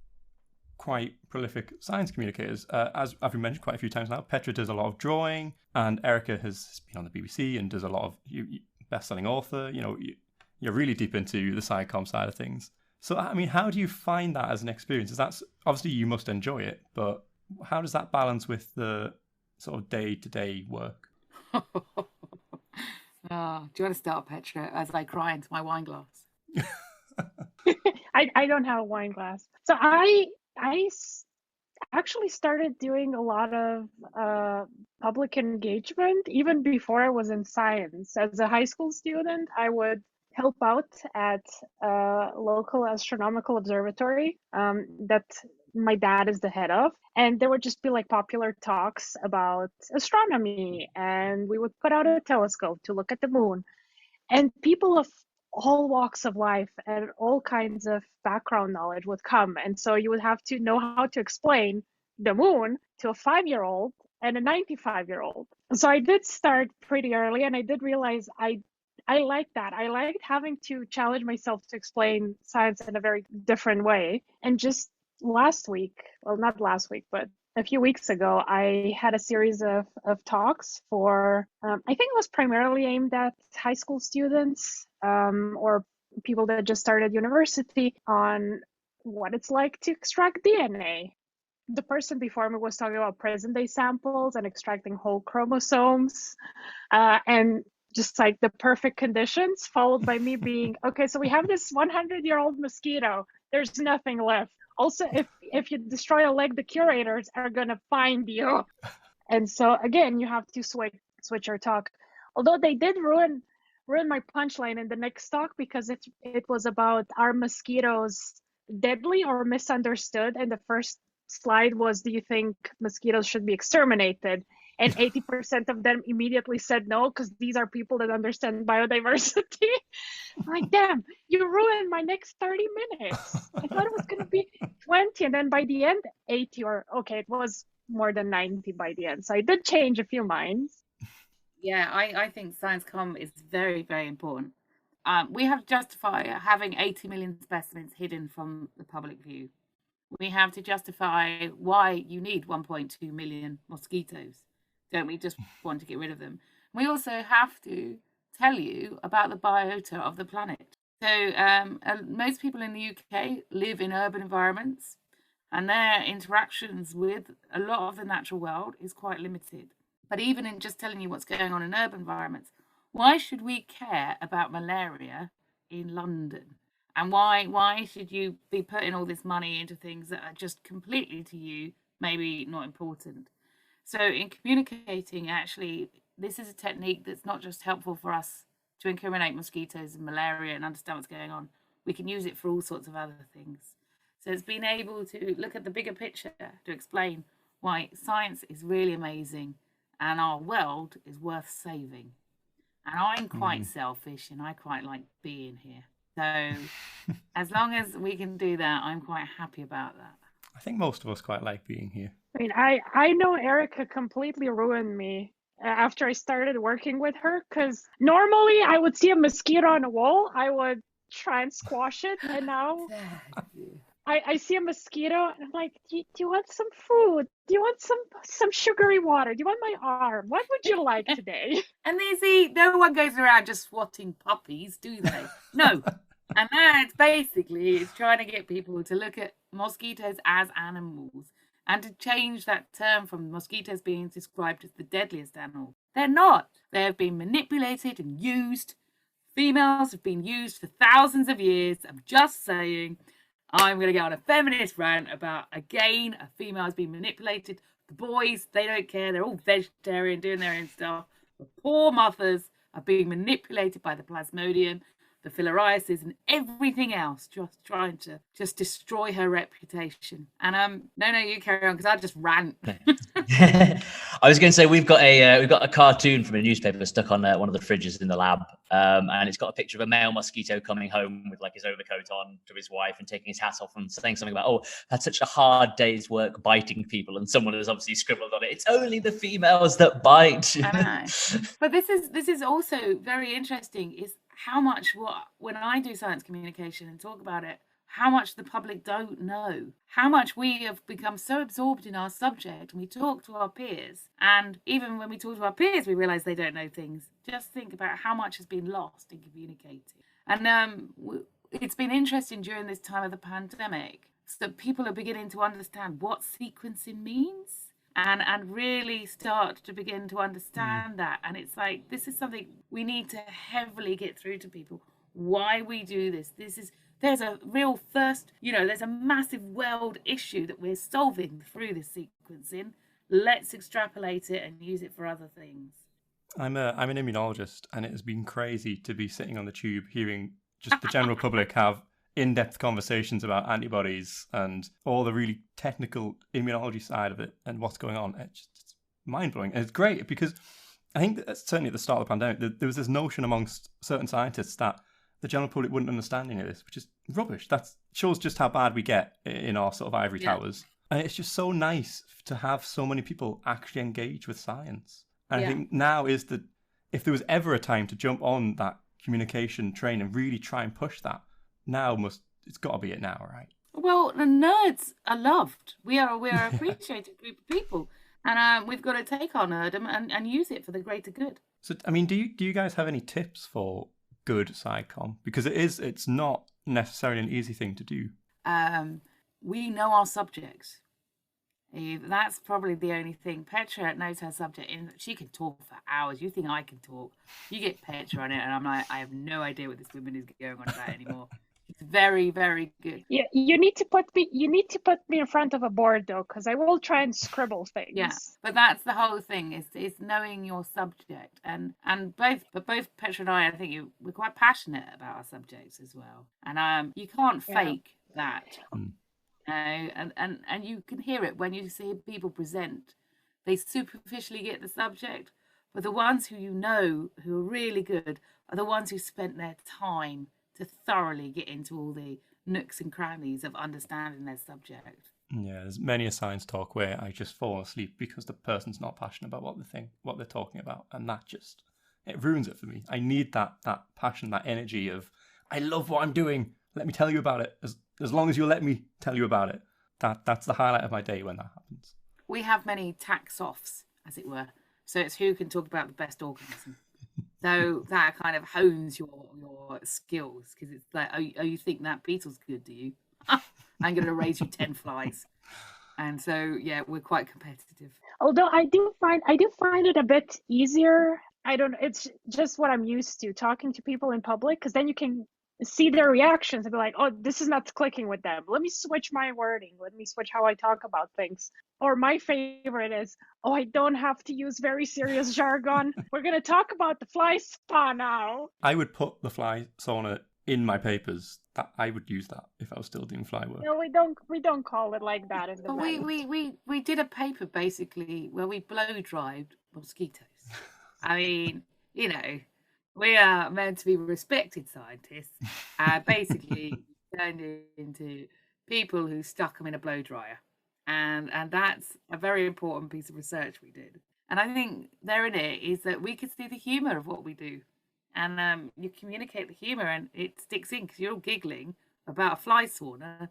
quite prolific science communicators. As I've mentioned quite a few times now, Petra does a lot of drawing, and Erica has been on the BBC and does a lot of best-selling author. You know, you're really deep into the SciComm side of things. So, I mean, how do you find that as an experience? Is that obviously you must enjoy it, but how does that balance with the sort of day-to-day work? Do you want to start, Petra, as I cry into my wine glass? I don't have a wine glass. So I actually started doing a lot of public engagement even before I was in science. As a high school student, I would help out at a local astronomical observatory that my dad is the head of. And there would just be like popular talks about astronomy, and we would put out a telescope to look at the moon. And people of all walks of life and all kinds of background knowledge would come. And so you would have to know how to explain the moon to a 5-year-old and a 95-year-old. So I did start pretty early, and I did realize I liked that. I liked having to challenge myself to explain science in a very different way. And just last week, well, not last week, but a few weeks ago, I had a series of talks for, I think it was primarily aimed at high school students or people that just started university, on what it's like to extract DNA. The person before me was talking about present day samples and extracting whole chromosomes and just like the perfect conditions, followed by me being, okay, so we have this 100-year-old mosquito. There's nothing left. Also, if you destroy a leg, the curators are gonna find you. And so again, you have to switch your talk. Although they did ruin my punchline in the next talk because it was about, are mosquitoes deadly or misunderstood? And the first slide was, do you think mosquitoes should be exterminated? And 80% of them immediately said no, because these are people that understand biodiversity. I'm like, damn, you ruined my next 30 minutes. I thought it was going to be 20. And then by the end, 80, or okay, it was more than 90 by the end. So I did change a few minds. Yeah, I think science comm is very, very important. We have to justify having 80 million specimens hidden from the public view. We have to justify why you need 1.2 million mosquitoes. Don't we just want to get rid of them? We also have to tell you about the biota of the planet. So most people in the UK live in urban environments, and their interactions with a lot of the natural world is quite limited. But even in just telling you what's going on in urban environments, why should we care about malaria in London? And why should you be putting all this money into things that are just completely, to you, maybe not important? So in communicating, actually, this is a technique that's not just helpful for us to incriminate mosquitoes and malaria and understand what's going on. We can use it for all sorts of other things. So it's been able to look at the bigger picture to explain why science is really amazing and our world is worth saving. And I'm quite selfish and I quite like being here. So as long as we can do that, I'm quite happy about that. I think most of us quite like being here. I mean, I know Erica completely ruined me after I started working with her, because normally I would see a mosquito on a wall, I would try and squash it, and now I see a mosquito and I'm like, do you want some food? Do you want some sugary water? Do you want my arm? What would you like today? And they see, no one goes around just swatting puppies, do they? No. And that's basically, it's trying to get people to look at mosquitoes as animals and to change that term from mosquitoes being described as the deadliest animal. They're not. They have been manipulated and used. Females have been used for thousands of years. I'm just saying. I'm going to go on a feminist rant about, again, a female has been manipulated. The boys, they don't care. They're all vegetarian, doing their own stuff. The poor mothers are being manipulated by the plasmodium, the filariasis, and everything else, just trying to just destroy her reputation. And no, you carry on, because I just rant. I was going to say we've got a cartoon from a newspaper stuck on one of the fridges in the lab, and it's got a picture of a male mosquito coming home with like his overcoat on to his wife and taking his hat off and saying something about, "Oh, had such a hard day's work biting people," and someone has obviously scribbled on it, "It's only the females that bite." I know. But this is also very interesting. Is how much when I do science communication and talk about it, how much the public don't know, how much we have become so absorbed in our subject, and we talk to our peers, and even when we talk to our peers, we realize they don't know things. Just think about how much has been lost in communicating. And it's been interesting during this time of the pandemic, so people are beginning to understand what sequencing means. And really start to begin to understand that. And it's like, this is something we need to heavily get through to people. Why we do this. There's a real thirst, there's a massive world issue that we're solving through this sequencing. Let's extrapolate it and use it for other things. I'm an immunologist, and it has been crazy to be sitting on the tube hearing just the general public have in-depth conversations about antibodies and all the really technical immunology side of it and what's going on. It's just mind-blowing. And it's great because I think that certainly at the start of the pandemic, there was this notion amongst certain scientists that the general public wouldn't understand any of this, which is rubbish. That shows just how bad we get in our sort of ivory towers. And it's just so nice to have so many people actually engage with science. And I think now is if there was ever a time to jump on that communication train and really try and push that, it's got to be it now, right? Well, the nerds are loved. We are an appreciated group of people, and we've got to take our nerdom and use it for the greater good. So, I mean, do you guys have any tips for good SciComm? Because it's not necessarily an easy thing to do. We know our subjects. That's probably the only thing. Petra knows her subject, and she can talk for hours. You think I can talk? You get Petra on it, and I'm like, I have no idea what this woman is going on about anymore. She's Very, very good. Yeah, you need to put me in front of a board though, because I will try and scribble things. Yeah, but that's the whole thing is knowing your subject, and both Petra and I think we're quite passionate about our subjects as well, and you can't fake that. And you can hear it when you see people present. They superficially get the subject, but the ones who who are really good are the ones who spent their time to thoroughly get into all the nooks and crannies of understanding their subject. Yeah, there's many a science talk where I just fall asleep because the person's not passionate about what they're talking about, and it ruins it for me. I need that passion, that energy of, I love what I'm doing. Let me tell you about it. As long as you let me tell you about it, that's the highlight of my day when that happens. We have many tax-offs, as it were. So it's who can talk about the best organism. So that kind of hones your skills, because it's like, oh, you think that beetle's good, do you? I'm going to raise you 10 flies. And so, yeah, we're quite competitive. Although I do find it a bit easier. I don't know. It's just what I'm used to, talking to people in public, because then you can see their reactions and be like, oh, this is not clicking with them. Let me switch my wording. Let me switch how I talk about things. Or my favorite is, oh, I don't have to use very serious jargon. We're going to talk about the fly spa now. I would put the fly sauna in my papers. That I would use that if I was still doing fly work. No, we don't call it like that in the we did a paper basically where we blow dried mosquitoes. I mean, we are meant to be respected scientists. Basically turned into people who stuck them in a blow dryer. And that's a very important piece of research we did. And I think therein it is that we could see the humour of what we do. And you communicate the humour and it sticks in, because you're all giggling about a fly sauna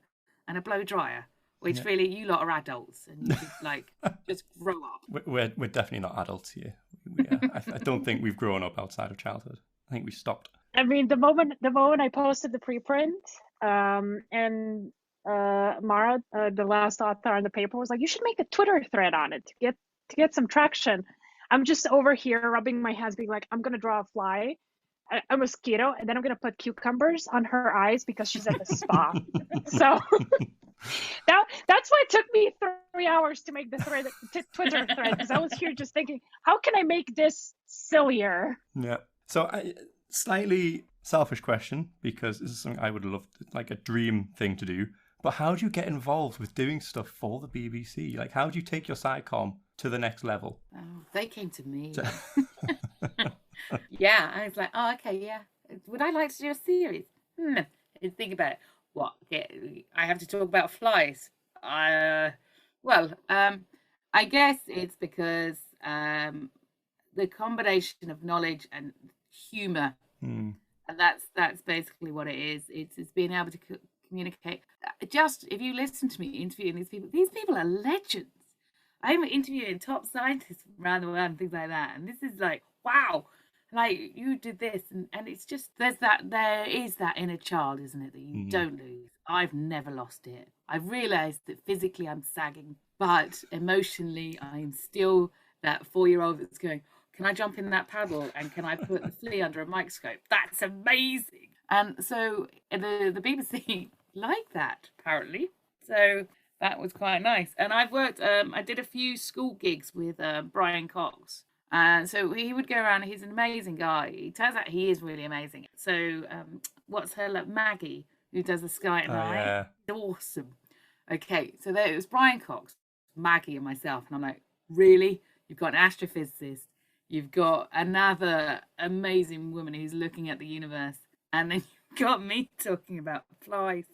and a blow dryer, which really, you lot are adults and you should, just grow up. We're definitely not adults here. I don't think we've grown up outside of childhood. I think we stopped. I mean, the moment I posted the preprint, and Mara, the last author on the paper, was like, you should make a Twitter thread on it to get some traction. I'm just over here rubbing my hands, being like, I'm gonna draw a fly, a mosquito, and then I'm gonna put cucumbers on her eyes because she's at the spa. So that's why it took me 3 hours to make the Twitter thread, because I was here just thinking, how can I make this sillier? Yeah. So slightly selfish question, because this is something I would love, like a dream thing to do. But how do you get involved with doing stuff for the BBC? Like, how do you take your sitcom to the next level? Oh, they came to me. Yeah, I was like, oh, okay, yeah. Would I like to do a series? Think about it. What? I have to talk about flies. I guess it's because the combination of knowledge and humour, and that's basically what it is. It's being able to communicate. Just if you listen to me interviewing these people are legends. I'm interviewing top scientists around the world and things like that, and this is like, wow, like you did this, and it's just there is that inner child, isn't it, that you don't lose. I've never lost it. I've realised that physically I'm sagging, but emotionally I'm still that 4-year-old that's going, can I jump in that paddle and can I put the flea under a microscope? That's amazing. And so the BBC like that, apparently. So that was quite nice. And I've worked, I did a few school gigs with Brian Cox. And so he would go around, he's an amazing guy. It turns out he is really amazing. So what's her, Maggie, who does the Sky at Night? Yeah. Awesome. Okay, so there it was Brian Cox, Maggie and myself. And I'm like, really? You've got an astrophysicist. You've got another amazing woman who's looking at the universe. And then you've got me talking about flies.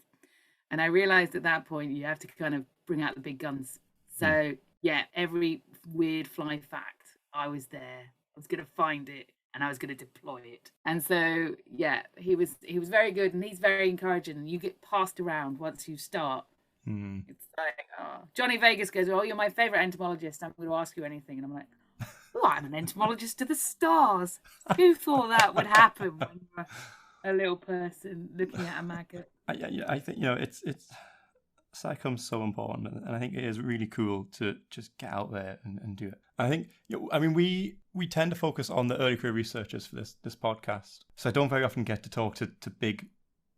And I realized at that point, you have to kind of bring out the big guns. So yeah, every weird fly fact, I was there. I was going to find it and I was going to deploy it. And so, yeah, he was very good and he's very encouraging. And you get passed around once you start. It's like, oh. Johnny Vegas goes, oh, you're my favorite entomologist. I'm going to ask you anything. And I'm like, oh, I'm an entomologist to the stars. Who thought that would happen when you're a little person looking at a maggot? I think, it's SciComm's so important, and I think it is really cool to just get out there and do it. I think, we tend to focus on the early career researchers for this podcast, so I don't very often get to talk to big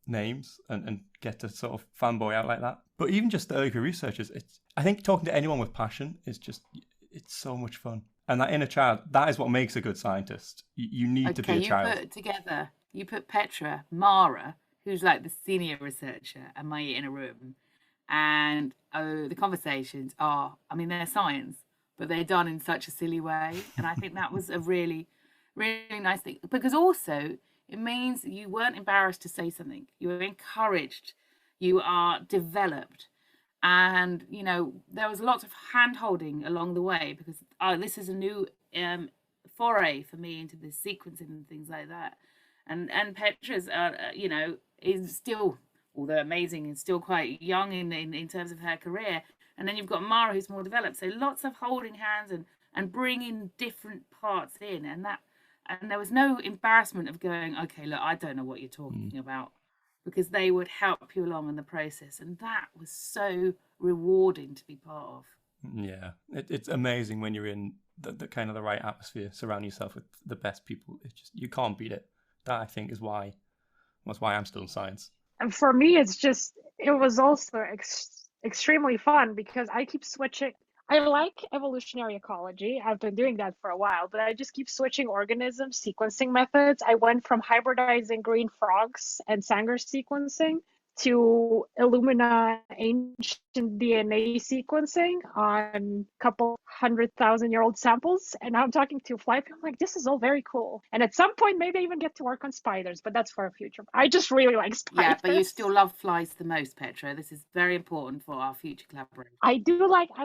names and get to sort of fanboy out like that. But even just the early career researchers, I think talking to anyone with passion is just, it's so much fun. And that inner child, that is what makes a good scientist. You need to be a child. You put Petra, Mara, who's like the senior researcher, and me in a room. And the conversations are, I mean, they're science, but they're done in such a silly way. And I think that was a really, really nice thing. Because also, it means you weren't embarrassed to say something. You were encouraged. You are developed. And, you know, there was lots of hand-holding along the way because this is a new foray for me into the sequencing and things like that. And Petra's, you know, is still, although amazing, and still quite young in terms of her career. And then you've got Mara, who's more developed. So lots of holding hands and bringing different parts in. And there was no embarrassment of going, okay, look, I don't know what you're talking about, because they would help you along in the process. And that was so rewarding to be part of. Yeah, it's amazing when you're in the kind of the right atmosphere, surround yourself with the best people. It's just, you can't beat it. That, I think, is why I'm still in science. And for me, it was also extremely fun because I keep switching. I like evolutionary ecology. I've been doing that for a while, but I just keep switching organism sequencing methods. I went from hybridizing green frogs and Sanger sequencing to Illumina ancient DNA sequencing on a couple 100,000-year-old samples. And now I'm talking to fly people. I'm like, this is all very cool. And at some point, maybe I even get to work on spiders, but that's for a future. I just really like spiders. Yeah, but you still love flies the most, Petra. This is very important for our future collaboration. I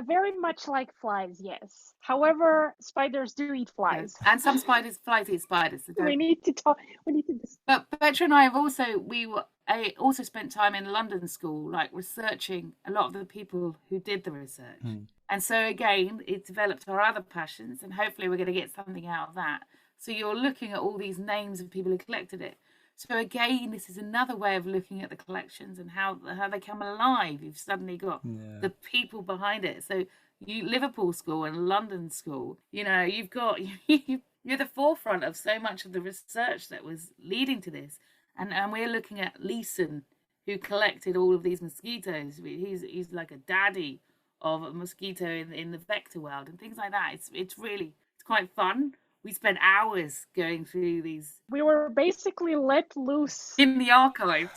very much like flies, yes. However, spiders do eat flies. Yeah. And some flies eat spiders. So we need to talk. But Petra and I have I also spent time in London school, like researching a lot of the people who did the research. And so again, it developed our other passions, and hopefully we're going to get something out of that. So you're looking at all these names of people who collected it. So again, this is another way of looking at the collections and how they come alive. You've suddenly got the people behind it. So Liverpool School and London School, you know, you're the forefront of so much of the research that was leading to this. And we're looking at Leeson, who collected all of these mosquitoes. He's like a daddy of a mosquito in the vector world and things like that. It's quite fun. We spent hours going through these. We were basically let loose in the archives.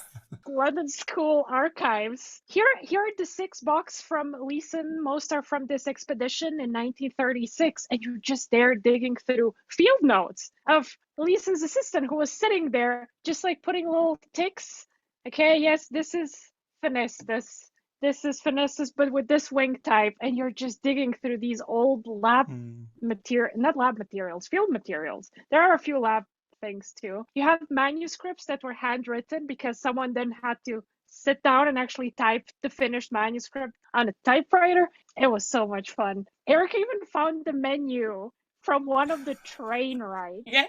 London School archives. Here are the 6 books from Leeson. Most are from this expedition in 1936, and you're just there digging through field notes of Leeson's assistant, who was sitting there just like putting little ticks. Okay, yes, this is Phinestus. This is Phinestus, but with this wing type, and you're just digging through these old lab not lab materials, field materials. There are a few lab things too. You have manuscripts that were handwritten because someone then had to sit down and actually type the finished manuscript on a typewriter. It was so much fun. Eric even found the menu from one of the train rides. Yeah,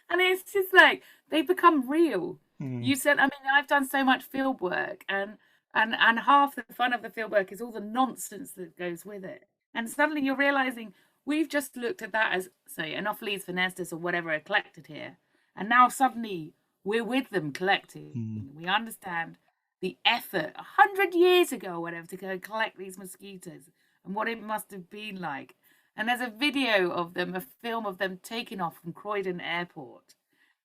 and it's just like they become real. You said, I mean, I've done so much field work, and half the fun of the field work is all the nonsense that goes with it. And suddenly you're realizing we've just looked at that as, say, Anopheles Phinestus or whatever are collected here. And now suddenly we're with them collecting. We understand the effort 100 years ago or whatever to go collect these mosquitoes and what it must have been like. And there's a video of them, a film of them taking off from Croydon Airport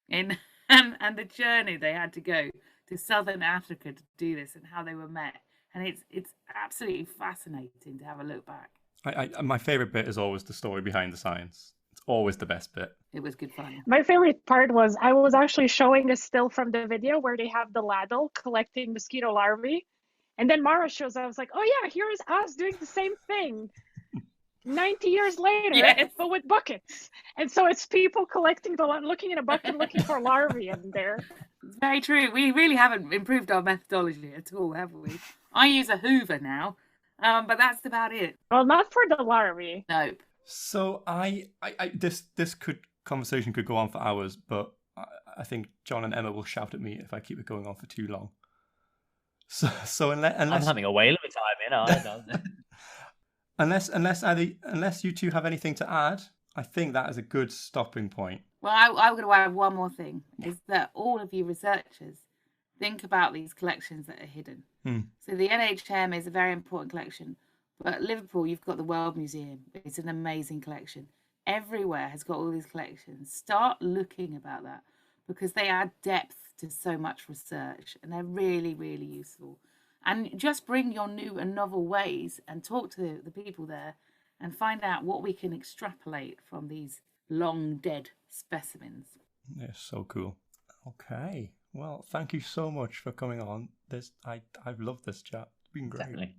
and the journey they had to go to southern Africa to do this and how they were met. And it's absolutely fascinating to have a look back. My favourite bit is always the story behind the science. It's always the best bit. It was good fun. My favorite part was I was actually showing a still from the video where they have the ladle collecting mosquito larvae. And then Mara shows up. I was like, oh yeah, here's us doing the same thing 90 years later, but with buckets. And so it's people collecting looking in a bucket, looking for larvae in there. It's very true. We really haven't improved our methodology at all, have we? I use a Hoover now, but that's about it. Well, not for the larvae. Nope. So this conversation could go on for hours, but I think John and Emma will shout at me if I keep it going on for too long. So unless I'm having a whale of a time, you know. Unless you two have anything to add, I think that is a good stopping point. Well, I'm going to add one more thing, is that all of you researchers, think about these collections that are hidden. Hmm. So the NHM is a very important collection, but Liverpool, you've got the World Museum. It's an amazing collection. Everywhere has got all these collections. Start looking about that because they add depth to so much research and they're really, really useful. And just bring your new and novel ways and talk to the people there and find out what we can extrapolate from these long dead specimens. Yeah, so cool. Okay. Well, thank you so much for coming on. I've loved this chat. It's been great. Definitely.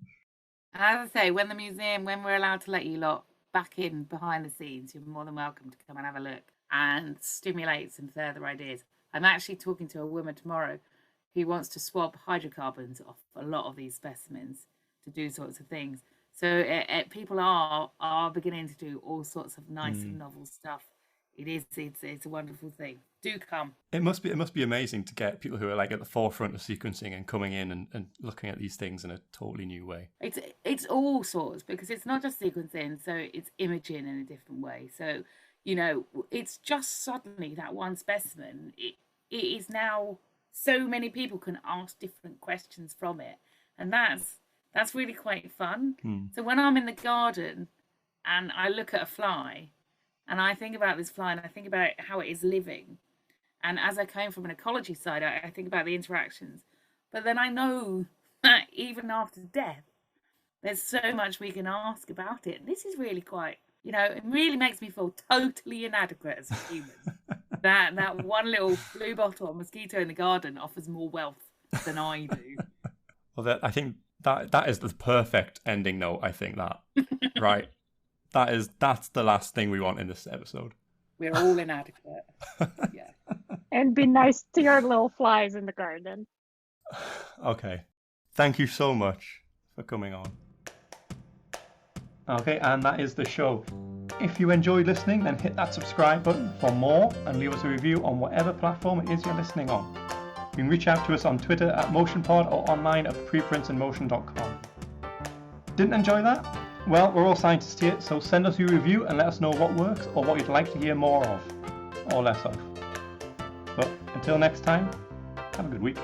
As I say, when we're allowed to let you lot back in behind the scenes, you're more than welcome to come and have a look and stimulate some further ideas. I'm actually talking to a woman tomorrow who wants to swab hydrocarbons off a lot of these specimens to do sorts of things. So people are beginning to do all sorts of nice and novel stuff. It's a wonderful thing. Do come. It must be amazing to get people who are like at the forefront of sequencing and coming in and looking at these things in a totally new way. It's all sorts, because it's not just sequencing, so it's imaging in a different way. So, it's just suddenly that one specimen, it is now so many people can ask different questions from it. And that's really quite fun. So when I'm in the garden and I look at a fly and I think about this fly and I think about how it is living, and as I came from an ecology side, I think about the interactions. But then I know that even after death, there's so much we can ask about it. This is really quite, it really makes me feel totally inadequate as a human. that one little blue bottle or mosquito in the garden offers more wealth than I do. Well, I think that is the perfect ending note. I think that right. That's the last thing we want in this episode. We're all inadequate. Yeah. And be nice to your little flies in the garden. Okay. Thank you so much for coming on. Okay, and that is the show. If you enjoyed listening, then hit that subscribe button for more and leave us a review on whatever platform it is you're listening on. You can reach out to us on Twitter at MotionPod or online at preprintsandmotion.com. Didn't enjoy that? Well, we're all scientists here, so send us your review and let us know what works or what you'd like to hear more of, or less of. But until next time, have a good week.